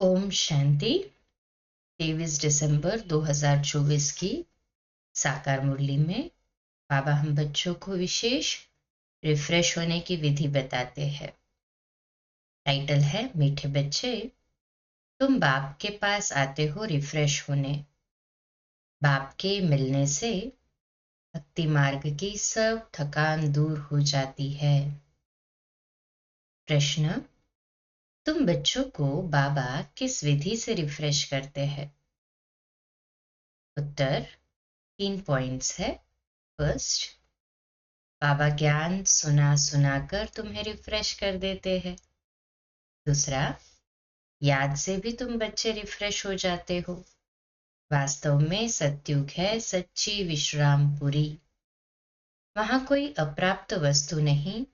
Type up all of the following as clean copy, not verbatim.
ओम शांति। 23 दिसंबर 2024 की साकार मुरली में बाबा हम बच्चों को विशेष रिफ्रेश होने की विधि बताते हैं। टाइटल है मीठे बच्चे, तुम बाप के पास आते हो रिफ्रेश होने। बाप के मिलने से भक्ति मार्ग की सब थकान दूर हो जाती है। प्रश्न, तुम बच्चों को बाबा किस विधि से रिफ्रेश करते हैं? उत्तर 3 पॉइंट्स है। फर्स्ट, बाबा ज्ञान सुना सुना कर तुम्हें रिफ्रेश कर देते हैं। दूसरा, याद से भी तुम बच्चे रिफ्रेश हो जाते हो। वास्तव में सत्युग है सच्ची विश्रामपुरी। वहां कोई अप्राप्त वस्तु नहीं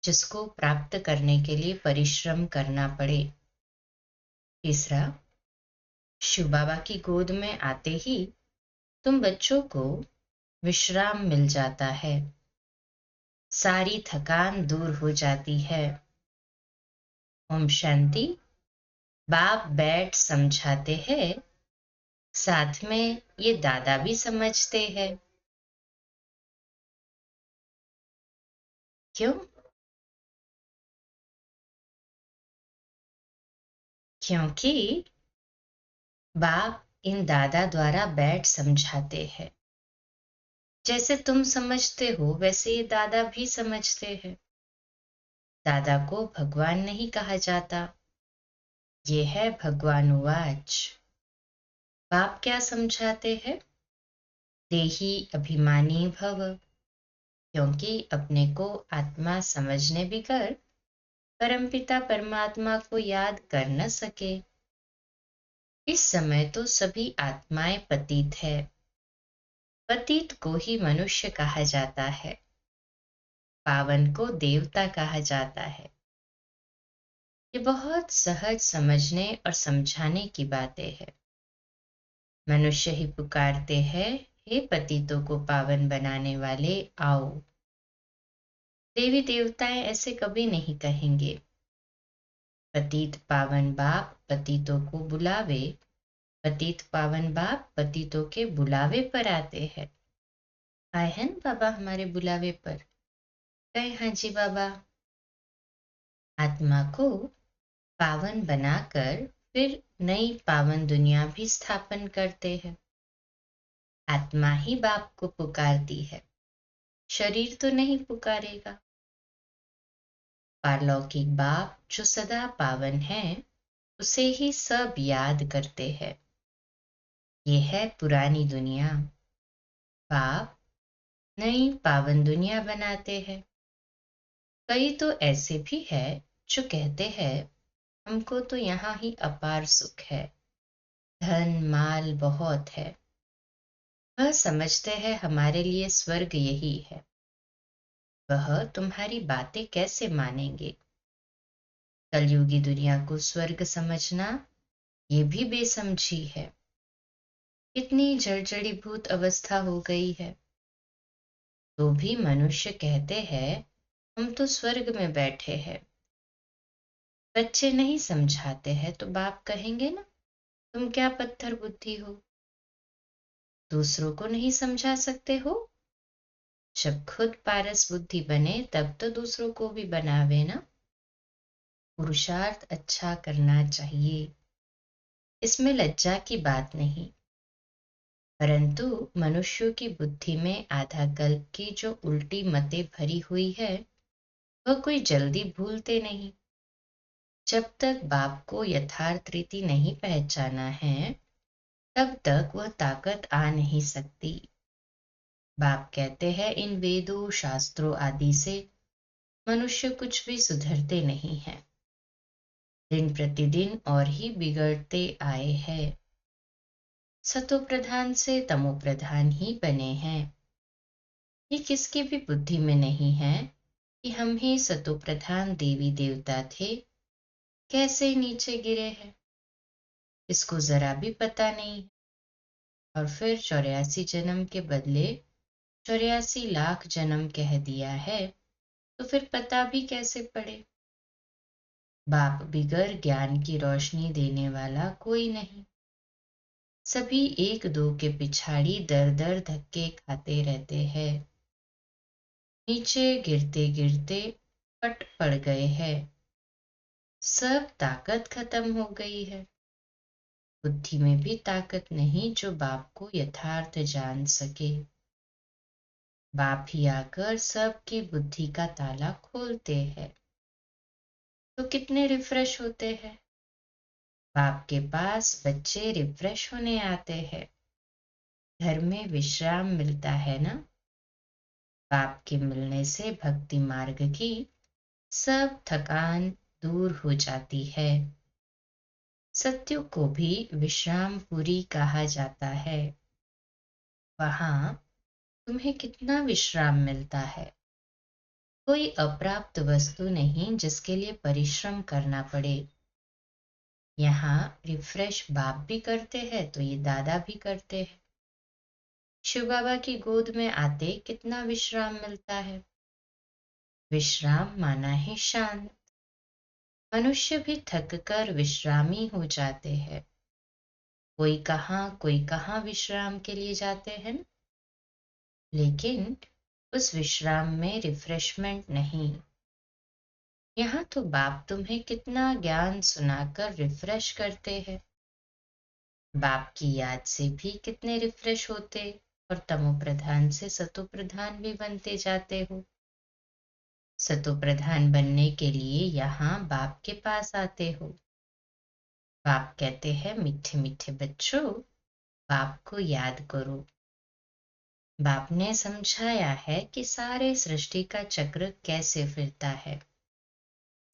जिसको प्राप्त करने के लिए परिश्रम करना पड़े। तीसरा, शिव बाबा की गोद में आते ही तुम बच्चों को विश्राम मिल जाता है, सारी थकान दूर हो जाती है। ओम शांति। बाप बैठ समझाते हैं, साथ में ये दादा भी समझते हैं। क्यों? क्योंकि बाप इन दादा द्वारा बैठ समझाते हैं। जैसे तुम समझते हो वैसे ये दादा भी समझते हैं। दादा को भगवान नहीं कहा जाता, ये है भगवानुवाच। बाप क्या समझाते हैं? देही अभिमानी भव, क्योंकि अपने को आत्मा समझने बिगर परमपिता परमात्मा को याद कर न सके। इस समय तो सभी आत्माएं पतित है। पतित को ही मनुष्य कहा जाता है, पावन को देवता कहा जाता है। ये बहुत सहज समझने और समझाने की बातें हैं। मनुष्य ही पुकारते हैं, हे पतितों को पावन बनाने वाले आओ। देवी देवताएं ऐसे कभी नहीं कहेंगे। पतित पावन बाप पतितों को बुलावे, पतित पावन बाप पतितों के बुलावे पर आते हैं। आए हैं न बाबा हमारे बुलावे पर? कहे हाँ जी बाबा। आत्मा को पावन बनाकर फिर नई पावन दुनिया भी स्थापन करते हैं। आत्मा ही बाप को पुकारती है, शरीर तो नहीं पुकारेगा। पारलौकिक बाप जो सदा पावन है उसे ही सब याद करते हैं। ये है पुरानी दुनिया। बाप नई पावन दुनिया बनाते हैं। कई तो ऐसे भी है जो कहते हैं हमको तो यहाँ ही अपार सुख है, धन माल बहुत है। वह समझते हैं हमारे लिए स्वर्ग यही है। वह तुम्हारी बातें कैसे मानेंगे? कलयुगी दुनिया को स्वर्ग समझना ये भी बेसमझी है। इतनी जर्जरीभूत अवस्था हो गई है, तो भी मनुष्य कहते हैं हम तो स्वर्ग में बैठे हैं। बच्चे नहीं समझाते हैं तो बाप कहेंगे ना, तुम क्या पत्थर बुद्धि हो, दूसरों को नहीं समझा सकते हो। जब खुद पारस बुद्धि बने तब तो दूसरों को भी बनावे ना। पुरुषार्थ अच्छा करना चाहिए, इसमें लज्जा की बात नहीं। परंतु मनुष्यों की बुद्धि में आधा कल्प की जो उल्टी मतें भरी हुई है वह कोई जल्दी भूलते नहीं। जब तक बाप को यथार्थ रीति नहीं पहचाना है तब तक वह ताकत आ नहीं सकती। बाप कहते हैं इन वेदों शास्त्रों आदि से मनुष्य कुछ भी सुधरते नहीं है, दिन प्रतिदिन और ही बिगड़ते आए हैं। सतो प्रधान से तमो प्रधान ही बने हैं। ये किसकी भी बुद्धि में नहीं है कि हम ही सतो प्रधान देवी देवता थे, कैसे नीचे गिरे हैं इसको जरा भी पता नहीं। और फिर 84 जन्म के बदले 84 लाख जन्म कह दिया है, तो फिर पता भी कैसे पड़े? बाप बिगर ज्ञान की रोशनी देने वाला कोई नहीं। सभी एक दो के पिछाड़ी दर दर धक्के खाते रहते हैं, नीचे गिरते गिरते पट पड़ गए हैं। सब ताकत खत्म हो गई है। बुद्धि में भी ताकत नहीं जो बाप को यथार्थ जान सके। बाप ही आकर सबकी बुद्धि का ताला खोलते हैं। तो कितने रिफ्रेश होते हैं। बाप के पास बच्चे रिफ्रेश होने आते हैं। घर में विश्राम मिलता है ना। बाप के मिलने से भक्ति मार्ग की सब थकान दूर हो जाती है। सत्युग को भी विश्रामपुरी कहा जाता है। वहां तुम्हें कितना विश्राम मिलता है। कोई अप्राप्त वस्तु नहीं जिसके लिए परिश्रम करना पड़े। यहाँ रिफ्रेश बाप भी करते हैं तो ये दादा भी करते हैं। शिव बाबा की गोद में आते कितना विश्राम मिलता है। विश्राम माना है शांत। मनुष्य भी थक कर विश्रामी हो जाते हैं। कोई कहाँ विश्राम के लिए जाते हैं, लेकिन उस विश्राम में रिफ्रेशमेंट नहीं। यहाँ तो बाप तुम्हें कितना ज्ञान सुनाकर रिफ्रेश करते हैं। बाप की याद से भी कितने रिफ्रेश होते और तमो प्रधान से सतो प्रधान भी बनते जाते हो। सतो प्रधान बनने के लिए यहाँ बाप के पास आते हो। बाप कहते हैं मीठे मीठे बच्चों, बाप को याद करो। बाप ने समझाया है कि सारे सृष्टि का चक्र कैसे फिरता है।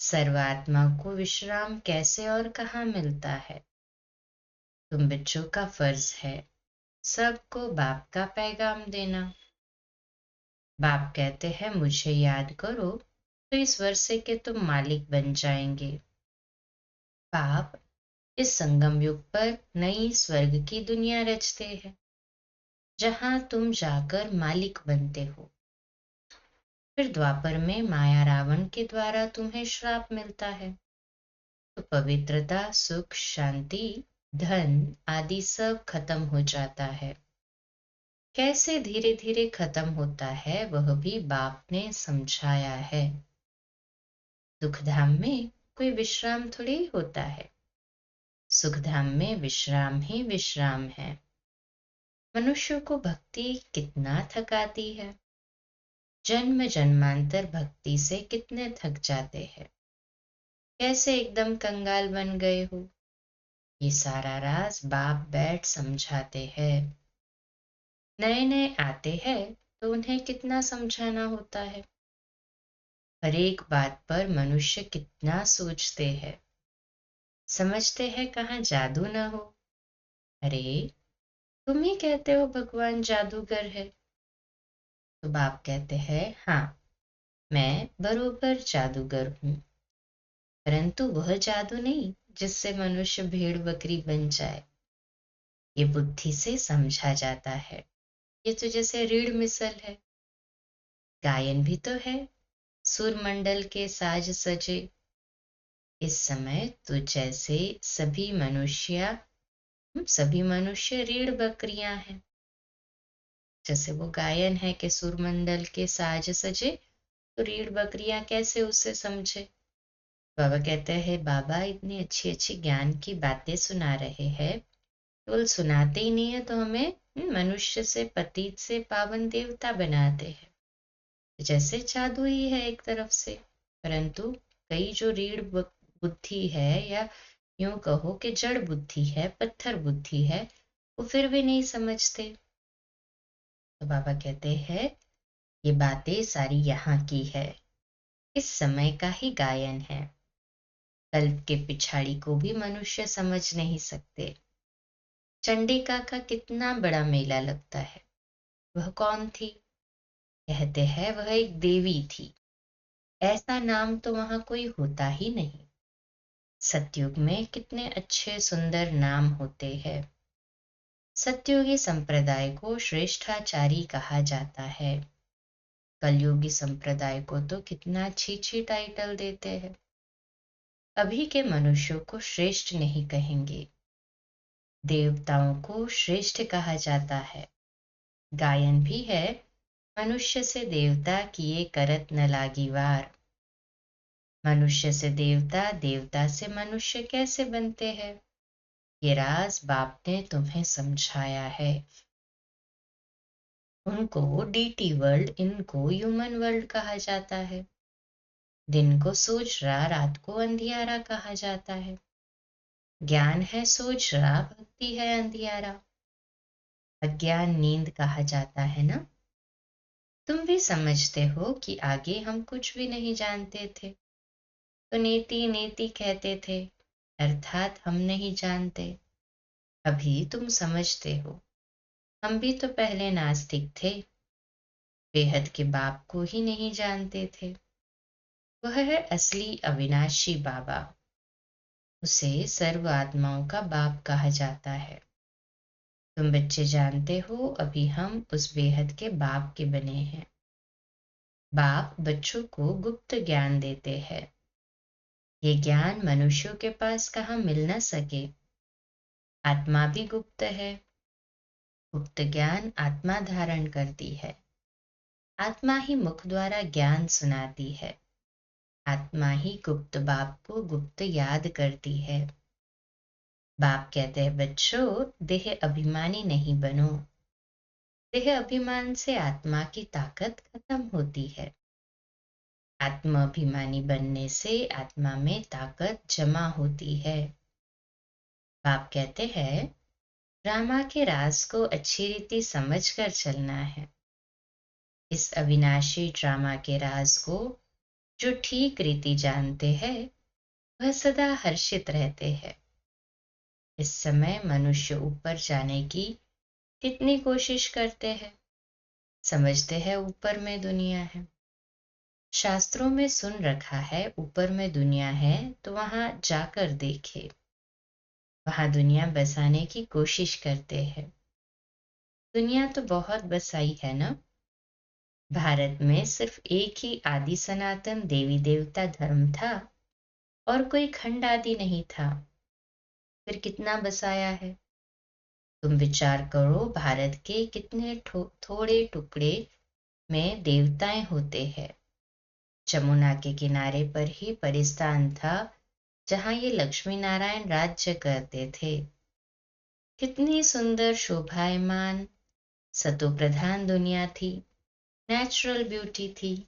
सर्वात्मा को विश्राम कैसे और कहाँ मिलता है। तुम बच्चों का फर्ज है सबको बाप का पैगाम देना। बाप कहते हैं मुझे याद करो तो इस वर्षे के तुम मालिक बन जाएंगे। बाप इस संगम युग पर नई स्वर्ग की दुनिया रचते हैं, जहां तुम जाकर मालिक बनते हो। फिर द्वापर में माया रावण के द्वारा तुम्हें श्राप मिलता है, तो पवित्रता सुख शांति धन आदि सब खत्म हो जाता है। कैसे धीरे धीरे खत्म होता है वह भी बाप ने समझाया है। दुखधाम में कोई विश्राम थोड़ी होता है। सुखधाम में विश्राम ही विश्राम है। मनुष्य को भक्ति कितना थकाती है। जन्म जन्मांतर भक्ति से कितने थक जाते हैं। कैसे एकदम कंगाल बन गए हो। ये सारा राज बाप बैठ समझाते हैं। नए नए आते हैं तो उन्हें कितना समझाना होता है। हर एक बात पर मनुष्य कितना सोचते हैं। समझते हैं कहाँ जादू न हो। अरे तुम ही कहते हो भगवान जादूगर है। तो बाप कहते हैं हाँ, मैं बरोबर जादूगर हूँ, परंतु वह जादू नहीं जिससे मनुष्य भेड़ बकरी बन जाए। ये बुद्धि से समझा जाता है। ये तो जैसे रीढ़ मिसल है। गायन भी तो है। सुरमंडल के साज सजे। इस समय तो जैसे सभी मनुष्य रीढ़ बकरियां हैं। जैसे वो गायन है कि सुरमंडल के साज सजे, तो रीढ़ बकरियां कैसे उसे समझे। बाबा कहते हैं बाबा इतनी अच्छी अच्छी ज्ञान की बातें सुना रहे हैं, केवल सुनाते ही नहीं है तो हमें मनुष्य से पतित से पावन देवता बनाते हैं। जैसे जादू ही है एक तरफ से। परंतु कई जो बुद्धि है, या यूं कहो कि जड़ बुद्धि है, पत्थर बुद्धि है, वो फिर भी नहीं समझते। तो बाबा कहते हैं ये बातें सारी यहाँ की है, इस समय का ही गायन है। कल्प के पिछाड़ी को भी मनुष्य समझ नहीं सकते। चंडिका का कितना बड़ा मेला लगता है। वह कौन थी। कहते हैं वह एक देवी थी। ऐसा नाम तो वहां कोई होता ही नहीं। सतयुग में कितने अच्छे सुंदर नाम होते हैं। सतयुगी संप्रदाय को श्रेष्ठाचारी कहा जाता है। कलयुगी संप्रदाय को तो कितना अच्छी अच्छी टाइटल देते हैं। अभी के मनुष्यों को श्रेष्ठ नहीं कहेंगे। देवताओं को श्रेष्ठ कहा जाता है। गायन भी है, मनुष्य से देवता किए करत न लागी वार। मनुष्य से देवता, देवता से मनुष्य कैसे बनते हैं, ये राज बाप ने तुम्हें समझाया है। उनको डीटी वर्ल्ड, इनको ह्यूमन वर्ल्ड कहा जाता है। दिन को सोचरा, रात को अंधियारा कहा जाता है। ज्ञान है सोचरा, भक्ति है अंधियारा। अज्ञान नींद कहा जाता है ना। तुम भी समझते हो कि आगे हम कुछ भी नहीं जानते थे, तो नेति नेति कहते थे, अर्थात हम नहीं जानते। अभी तुम समझते हो, हम भी तो पहले नास्तिक थे, बेहद के बाप को ही नहीं जानते थे। वह है असली अविनाशी बाबा, उसे सर्व आत्माओं का बाप कहा जाता है। तुम बच्चे जानते हो, अभी हम उस बेहद के बाप के बने हैं। बाप बच्चों को गुप्त ज्ञान देते हैं। ये ज्ञान मनुष्यों के पास कहाँ मिल न सके। आत्मा भी गुप्त है। गुप्त ज्ञान आत्मा धारण करती है। आत्मा ही मुख द्वारा ज्ञान सुनाती है। आत्मा ही गुप्त बाप को गुप्त याद करती है। बाप कहते हैं, बच्चों देह अभिमानी नहीं बनो। देह अभिमान से आत्मा की ताकत खत्म होती है। आत्माभिमानी बनने से आत्मा में ताकत जमा होती है। बाप कहते हैं, ड्रामा के राज को अच्छी रीति समझ कर चलना है। इस अविनाशी ड्रामा के राज को जो ठीक रीति जानते हैं, वह सदा हर्षित रहते हैं। इस समय मनुष्य ऊपर जाने की कितनी कोशिश करते हैं। समझते हैं ऊपर में दुनिया है। शास्त्रों में सुन रखा है ऊपर में दुनिया है, तो वहां जाकर देखे। वहां दुनिया बसाने की कोशिश करते हैं। दुनिया तो बहुत बसाई है ना। भारत में सिर्फ एक ही आदि सनातन देवी देवता धर्म था और कोई खंड आदि नहीं था। फिर कितना बसाया है। तुम विचार करो, भारत के कितने थोड़े टुकड़े में देवताएं होते हैं। जमुना के किनारे पर ही परिस्थान था, जहां ये लक्ष्मी नारायण राज्य करते थे। कितनी सुंदर शोभायमान सतो प्रधान दुनिया थी। नेचुरल ब्यूटी थी।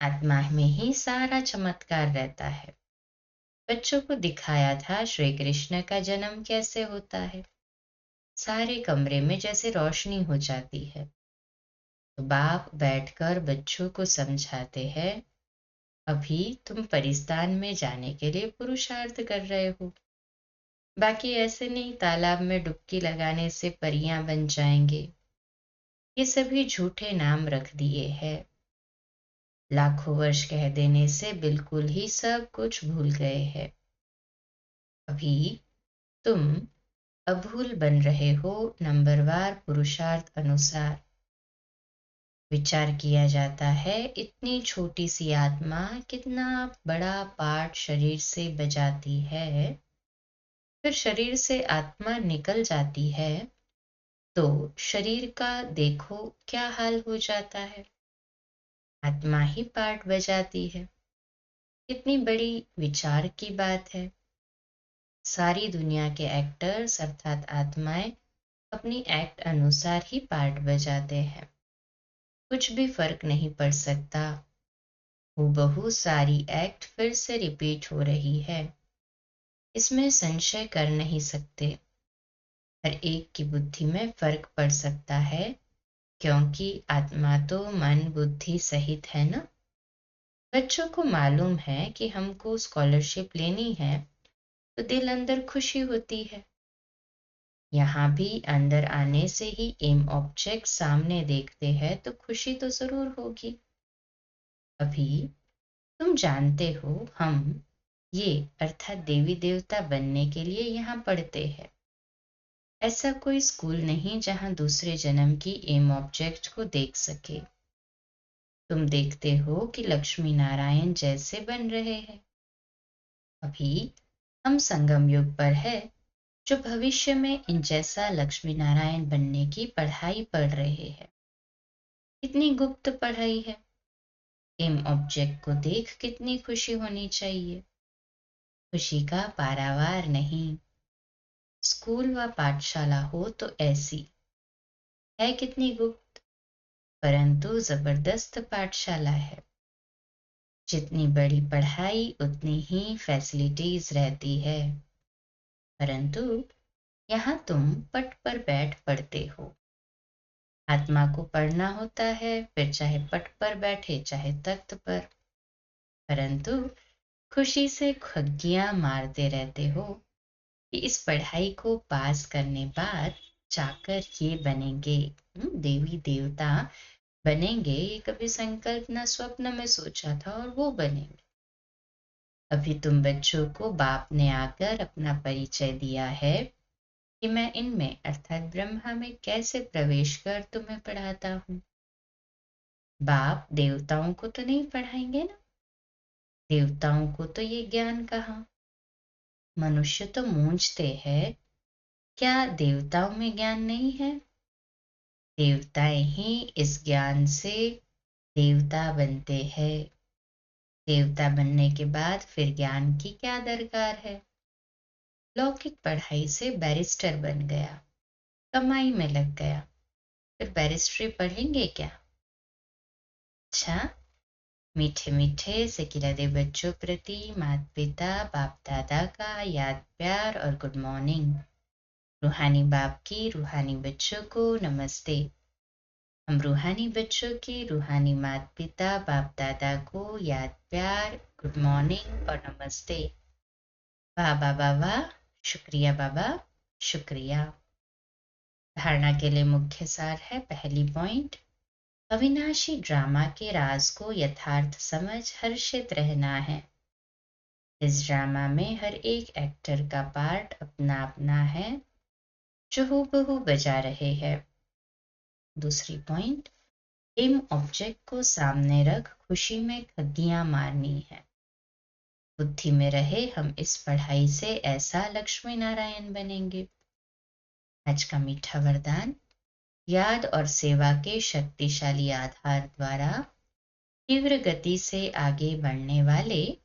आत्मा में ही सारा चमत्कार रहता है। बच्चों को दिखाया था श्री कृष्ण का जन्म कैसे होता है। सारे कमरे में जैसे रोशनी हो जाती है। तो बाप बैठकर बच्चों को समझाते हैं, अभी तुम परिस्तान में जाने के लिए पुरुषार्थ कर रहे हो। बाकी ऐसे नहीं तालाब में डुबकी लगाने से परियां बन जाएंगे। ये सभी झूठे नाम रख दिए हैं। लाखों वर्ष कह देने से बिल्कुल ही सब कुछ भूल गए हैं। अभी तुम अभूल बन रहे हो नंबरवार पुरुषार्थ अनुसार। विचार किया जाता है, इतनी छोटी सी आत्मा कितना बड़ा पार्ट शरीर से बजाती है। फिर शरीर से आत्मा निकल जाती है, तो शरीर का देखो क्या हाल हो जाता है। आत्मा ही पार्ट बजाती है। कितनी बड़ी विचार की बात है। सारी दुनिया के एक्टर्स अर्थात आत्माएं अपनी एक्ट अनुसार ही पार्ट बजाते हैं। कुछ भी फर्क नहीं पड़ सकता। हूबहू सारी एक्ट फिर से रिपीट हो रही है। इसमें संशय कर नहीं सकते। हर एक की बुद्धि में फर्क पड़ सकता है, क्योंकि आत्मा तो मन बुद्धि सहित है ना। बच्चों को मालूम है कि हमको स्कॉलरशिप लेनी है, तो दिल अंदर खुशी होती है। यहाँ भी अंदर आने से ही एम ऑब्जेक्ट सामने देखते हैं, तो खुशी तो जरूर होगी। अभी तुम जानते हो, हम ये अर्थात देवी देवता बनने के लिए यहाँ पढ़ते हैं। ऐसा कोई स्कूल नहीं जहाँ दूसरे जन्म की एम ऑब्जेक्ट को देख सके। तुम देखते हो कि लक्ष्मी नारायण जैसे बन रहे हैं। अभी हम संगम युग पर है, जो भविष्य में इन जैसा लक्ष्मी नारायण बनने की पढ़ाई पढ़ रहे हैं। कितनी गुप्त पढ़ाई है। एम ऑब्जेक्ट को देख कितनी खुशी होनी चाहिए। खुशी का पारावार नहीं। स्कूल व पाठशाला हो तो ऐसी है, कितनी गुप्त परंतु जबरदस्त पाठशाला है। जितनी बड़ी पढ़ाई उतनी ही फैसिलिटीज रहती है, परंतु यहाँ तुम पट पर बैठ पढ़ते हो। आत्मा को पढ़ना होता है, फिर चाहे पट पर बैठे चाहे तख्त पर, परंतु खुशी से खग्गियां मारते रहते हो कि इस पढ़ाई को पास करने बाद जाकर ये बनेंगे, देवी देवता बनेंगे। ये कभी संकल्प न स्वप्न में सोचा था और वो बनेंगे। अभी तुम बच्चों को बाप ने आकर अपना परिचय दिया है कि मैं इनमें अर्थात ब्रह्मा में कैसे प्रवेश कर तुम्हें पढ़ाता हूँ। बाप देवताओं को तो नहीं पढ़ाएंगे ना। देवताओं को तो ये ज्ञान कहाँ। मनुष्य तो मूंझते हैं, क्या देवताओं में ज्ञान नहीं है। देवताएं ही इस ज्ञान से देवता बनते हैं। देवता बनने के बाद फिर ज्ञान की क्या दरकार है। लौकिक पढ़ाई से बैरिस्टर बन गया, कमाई में लग गया, फिर बैरिस्ट्री पढ़ेंगे क्या। अच्छा, मीठे मीठे सिकिलदे बच्चों प्रति माता पिता बाप दादा का याद प्यार और गुड मॉर्निंग। रूहानी बाप की रूहानी बच्चों को नमस्ते। हम रूहानी बच्चों के रूहानी माता पिता बाप दादा को याद प्यार गुड मॉर्निंग और नमस्ते। वाह बाबा वाह, शुक्रिया बाबा, शुक्रिया। धारणा के लिए मुख्य सार है, पहली पॉइंट, अविनाशी ड्रामा के राज को यथार्थ समझ हर्षित रहना है। इस ड्रामा में हर एक एक्टर का पार्ट अपना अपना है, जो हूबहू बजा रहे हैं। दूसरी पॉइंट, एम ऑब्जेक्ट को सामने रख खुशी में खग्गियां मारनी है। बुद्धि में रहे हम इस पढ़ाई से ऐसा लक्ष्मी नारायण बनेंगे। आज का मीठा वरदान, याद और सेवा के शक्तिशाली आधार द्वारा तीव्र गति से आगे बढ़ने वाले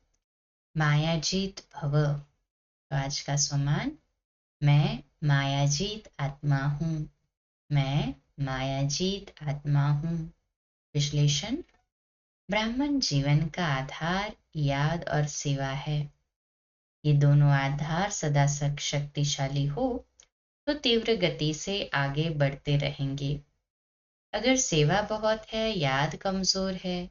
मायाजीत भव। तो आज का स्वमान, मैं मायाजीत आत्मा हूँ। मैं मायाजीत आत्मा हूँ। विश्लेषण, ब्राह्मण जीवन का आधार याद और सेवा है। ये दोनों आधार सदा शक्तिशाली हो तो तीव्र गति से आगे बढ़ते रहेंगे। अगर सेवा बहुत है याद कमजोर है,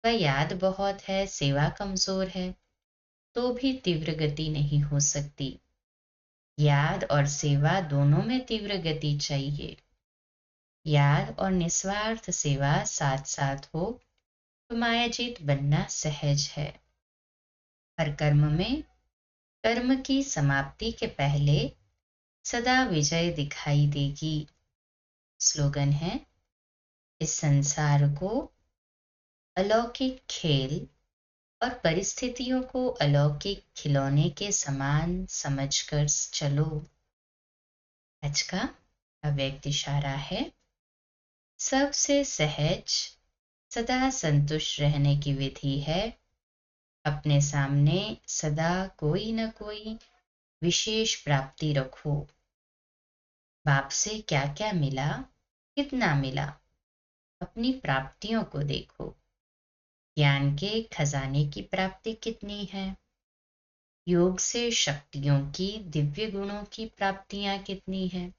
व याद बहुत है सेवा कमजोर है, तो भी तीव्र गति नहीं हो सकती। याद और सेवा दोनों में तीव्र गति चाहिए। याद और निस्वार्थ सेवा साथ साथ हो तो मायाजीत बनना सहज है। हर कर्म में कर्म की समाप्ति के पहले सदा विजय दिखाई देगी। स्लोगन है, इस संसार को अलौकिक खेल और परिस्थितियों को अलौकिक खिलौने के समान समझकर चलो। आज का अव्यक्त इशारा है, सबसे सहज सदा संतुष्ट रहने की विधि है, अपने सामने सदा कोई न कोई विशेष प्राप्ति रखो। बाप से क्या क्या मिला, कितना मिला, अपनी प्राप्तियों को देखो। ज्ञान के खजाने की प्राप्ति कितनी है, योग से शक्तियों की दिव्य गुणों की प्राप्तियां कितनी है,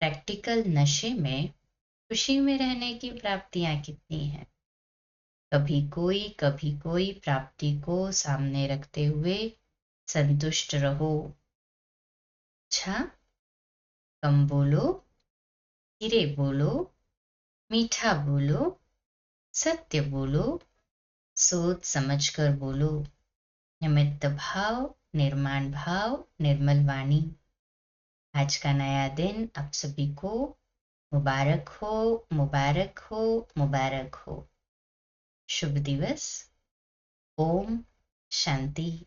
प्रैक्टिकल नशे में खुशी में रहने की प्राप्तियां कितनी है। कभी कोई प्राप्ति को सामने रखते हुए संतुष्ट रहो। अच्छा, कम बोलो, धीरे बोलो, मीठा बोलो, सत्य बोलो, सोच समझकर बोलो। निमित्त भाव, निर्माण भाव, निर्मल वाणी। आज का नया दिन आप सभी को मुबारक हो, मुबारक हो, मुबारक हो। शुभ दिवस। ओम शांति।